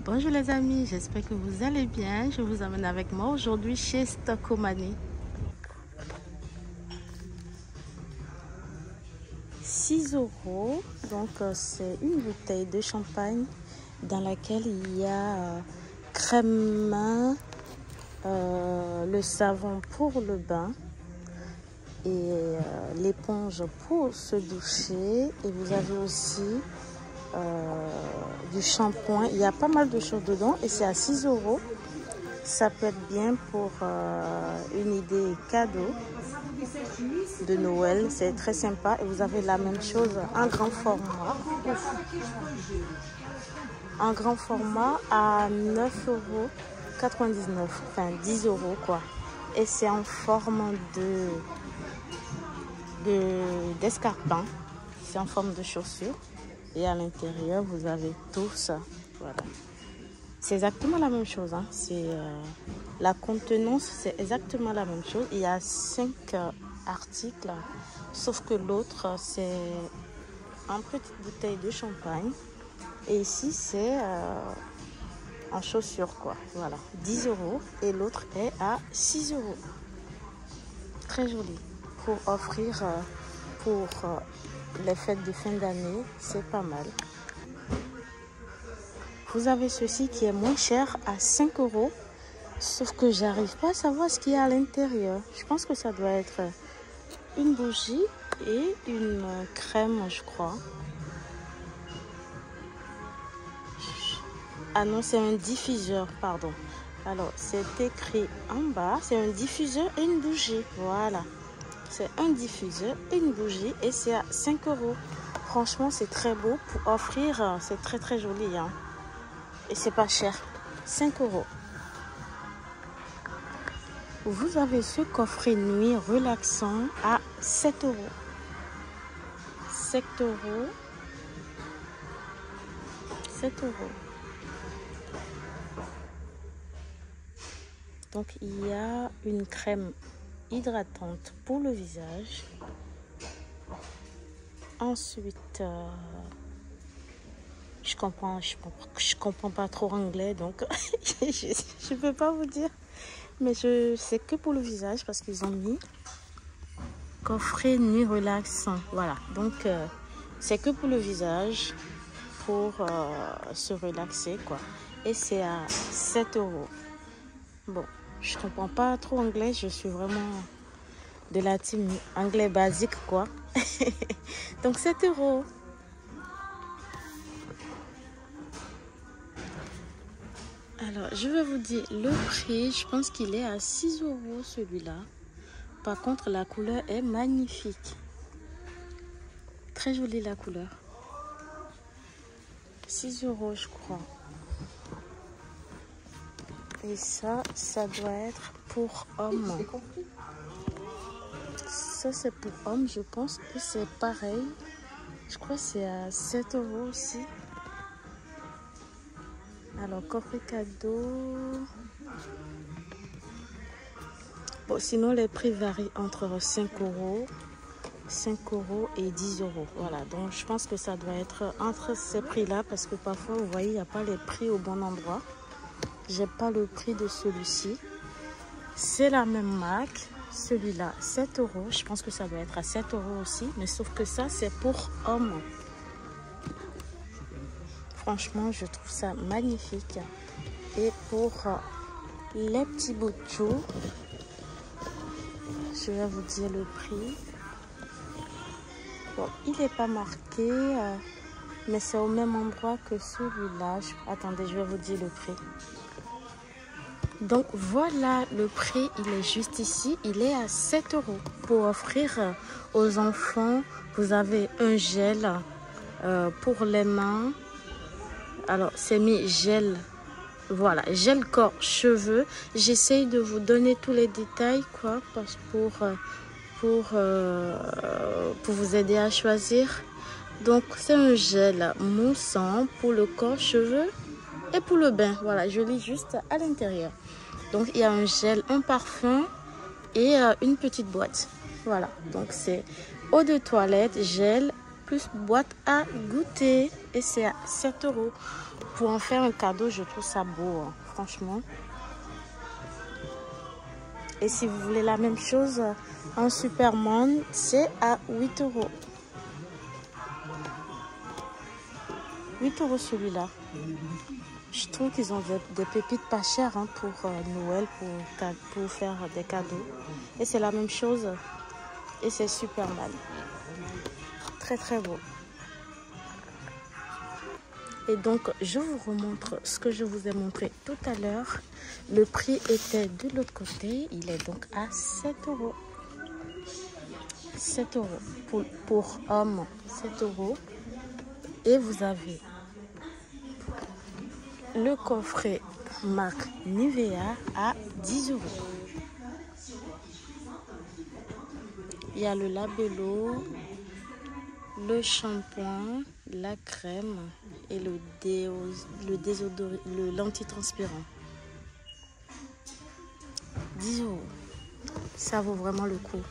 Bonjour les amis, j'espère que vous allez bien. Je vous amène avec moi aujourd'hui chez Stockomanie. 6 €, donc c'est une bouteille de champagne dans laquelle il y a crème main, le savon pour le bain et l'éponge pour se doucher. Et vous avez aussi du shampoing. Il y a pas mal de choses dedans et c'est à 6 €. Ça peut être bien pour une idée cadeau de Noël. C'est très sympa. Et vous avez la même chose en grand format. En grand format à 9,99 €. Enfin 10 € quoi. Et c'est en forme d'escarpin. C'est en forme de chaussure. Et à l'intérieur, vous avez tout ça. Voilà. C'est exactement la même chose. Hein. La contenance, c'est exactement la même chose. Il y a 5 articles. Sauf que l'autre, c'est en petite bouteille de champagne. Et ici, c'est en chaussure, quoi. Voilà. 10 €. Et l'autre est à 6 €. Très joli. Pour offrir pour les fêtes de fin d'année, c'est pas mal. Vous avez ceci qui est moins cher à 5 €. Sauf que j'arrive pas à savoir ce qu'il y a à l'intérieur. Je pense que ça doit être une bougie et une crème, je crois. Ah non, c'est un diffuseur, pardon. Alors, c'est écrit en bas, c'est un diffuseur et une bougie. Voilà. C'est un diffuseur et une bougie et c'est à 5 €. Franchement, c'est très beau pour offrir. C'est très très joli. Hein. Et c'est pas cher. 5 €. Vous avez ce coffret nuit relaxant à 7 €. 7 €. 7 €. Donc, il y a une crème hydratante pour le visage. Ensuite, je comprends pas trop anglais, donc je peux pas vous dire. Mais c'est que pour le visage parce qu'ils ont mis coffret nuit relaxant. Voilà, donc c'est que pour le visage, pour se relaxer, quoi. Et c'est à 7 €. Bon, je comprends pas trop anglais, je suis vraiment de la team anglais basique, quoi. Donc 7 €. Alors, je vais vous dire le prix. Je pense qu'il est à 6 € celui-là. Par contre, la couleur est magnifique. Très jolie la couleur. 6 € je crois. Et ça doit être pour homme. Ça c'est pour homme, je pense que c'est pareil. Je crois que c'est à 7 € aussi. Alors, coffret cadeau. Bon, sinon les prix varient entre 5 € et 10 €. Voilà, donc je pense que ça doit être entre ces prix-là parce que parfois, vous voyez, il n'y a pas les prix au bon endroit. J'ai pas le prix de celui-ci. C'est la même marque. Celui-là, 7 €. Je pense que ça doit être à 7 € aussi. Mais sauf que ça, c'est pour hommes. Franchement, je trouve ça magnifique. Et pour les petits bouts de chou, je vais vous dire le prix. Bon, il n'est pas marqué, mais c'est au même endroit que celui-là. Attendez, je vais vous dire le prix. Donc voilà, le prix, il est juste ici. Il est à 7 € pour offrir aux enfants. Vous avez un gel pour les mains. Alors, c'est mis gel. Voilà, gel corps, cheveux. J'essaye de vous donner tous les détails, quoi, parce pour vous aider à choisir. Donc, c'est un gel moussant pour le corps, cheveux et pour le bain. Voilà, je lis juste à l'intérieur. Donc, il y a un gel, un parfum et une petite boîte. Voilà, donc c'est eau de toilette, gel, plus boîte à goûter. et c'est à 7 €. Pour en faire un cadeau, je trouve ça beau, hein, franchement. Et si vous voulez la même chose en Superman, c'est à 8 €. 8 € celui-là. Je trouve qu'ils ont des pépites pas chères hein, pour Noël, pour faire des cadeaux. Et c'est la même chose. Et c'est Superman. Très très beau. Et donc, je vous remontre ce que je vous ai montré tout à l'heure. Le prix était de l'autre côté. Il est donc à 7 €. 7 € pour homme, 7 €. Et vous avez le coffret marque Nivea à 10 €. Il y a le labello, le shampoing, la crème et l'antitranspirant. 10 €. Ça vaut vraiment le coup.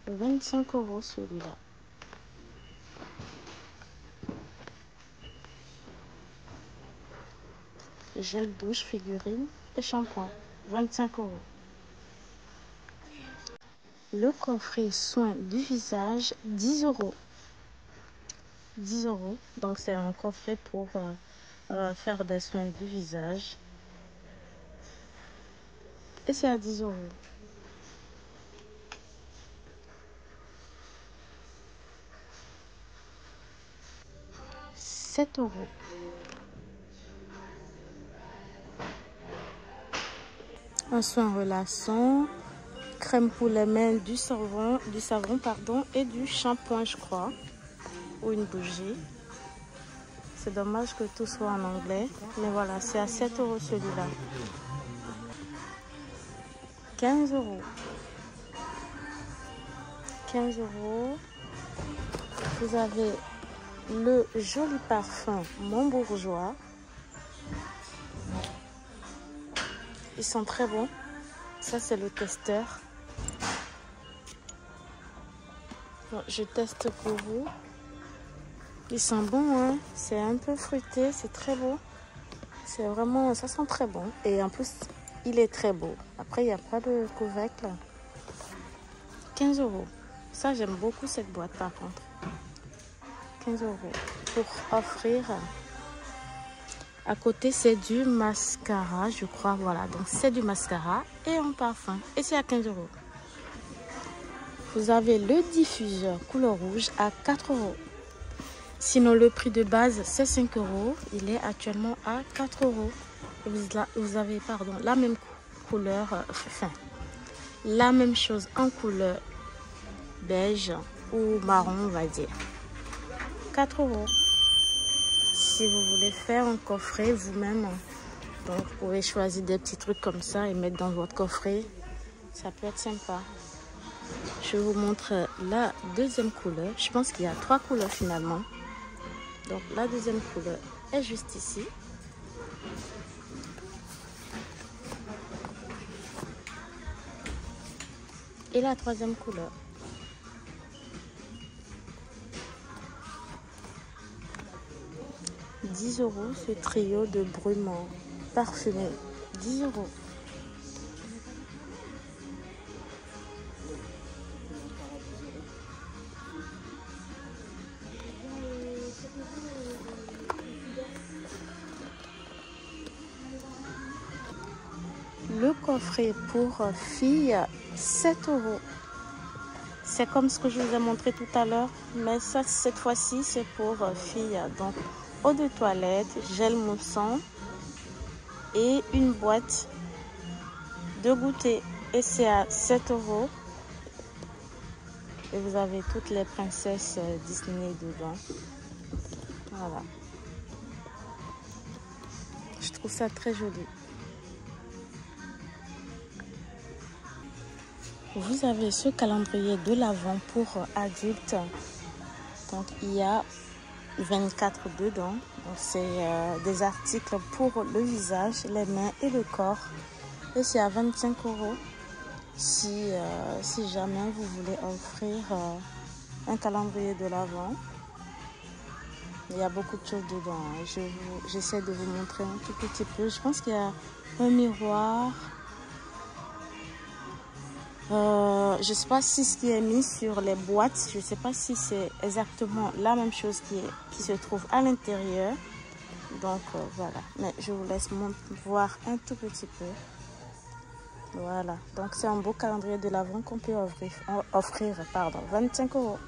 « 25 € celui-là. Gel douche, figurine et shampoing. 25 €. Le coffret soin du visage, 10 €. 10 €. Donc c'est un coffret pour faire des soins du visage. Et c'est à 10 €. 7 €. Un soin relaxant, crème pour les mains, du savon pardon, et du shampoing, je crois, ou une bougie. C'est dommage que tout soit en anglais, mais voilà, c'est à 7 € celui-là. 15 €. 15 €. Vous avez le joli parfum Mon Bourgeois. Ils sont très bons. Ça, c'est le testeur. Bon, je teste pour vous. Ils sont bons, hein. C'est un peu fruité, c'est très beau. C'est vraiment, ça sent très bon. Et en plus, il est très beau. Après, il n'y a pas de couvercle. 15 €. Ça, j'aime beaucoup cette boîte par contre. 15 € pour offrir. À côté, c'est du mascara, je crois. Voilà, donc c'est du mascara et un parfum. Et c'est à 15 €. Vous avez le diffuseur couleur rouge à 4 €. Sinon, le prix de base, c'est 5 €. Il est actuellement à 4 €. Vous avez, pardon, la même couleur, enfin, la même chose en couleur beige ou marron, on va dire. 4 €. Si vous voulez faire un coffret vous-même, donc vous pouvez choisir des petits trucs comme ça et mettre dans votre coffret. Ça peut être sympa. Je vous montre la deuxième couleur. Je pense qu'il y a 3 couleurs finalement. Donc la deuxième couleur est juste ici. Et la troisième couleur. « 10 € ce trio de brûlement parfumé. 10 €. Le coffret pour filles, 7 €. C'est comme ce que je vous ai montré tout à l'heure, mais ça, cette fois-ci, c'est pour filles. Donc, eau de toilette, gel moussant et une boîte de goûter. Et c'est à 7 €. Et vous avez toutes les princesses Disney dedans. Voilà. Je trouve ça très joli. Vous avez ce calendrier de l'Avent pour adultes. Donc il y a 24 dedans. C'est des articles pour le visage, les mains et le corps. Et c'est à 25 €. si jamais vous voulez offrir un calendrier de l'Avent. Il y a beaucoup de choses dedans. J'essaie de vous montrer un tout petit peu. Je pense qu'il y a un miroir. Je ne sais pas si ce qui est mis sur les boîtes, je ne sais pas si c'est exactement la même chose qui se trouve à l'intérieur. Donc voilà, mais je vous laisse voir un tout petit peu. Voilà, donc c'est un beau calendrier de l'Avent qu'on peut offrir, 25 €.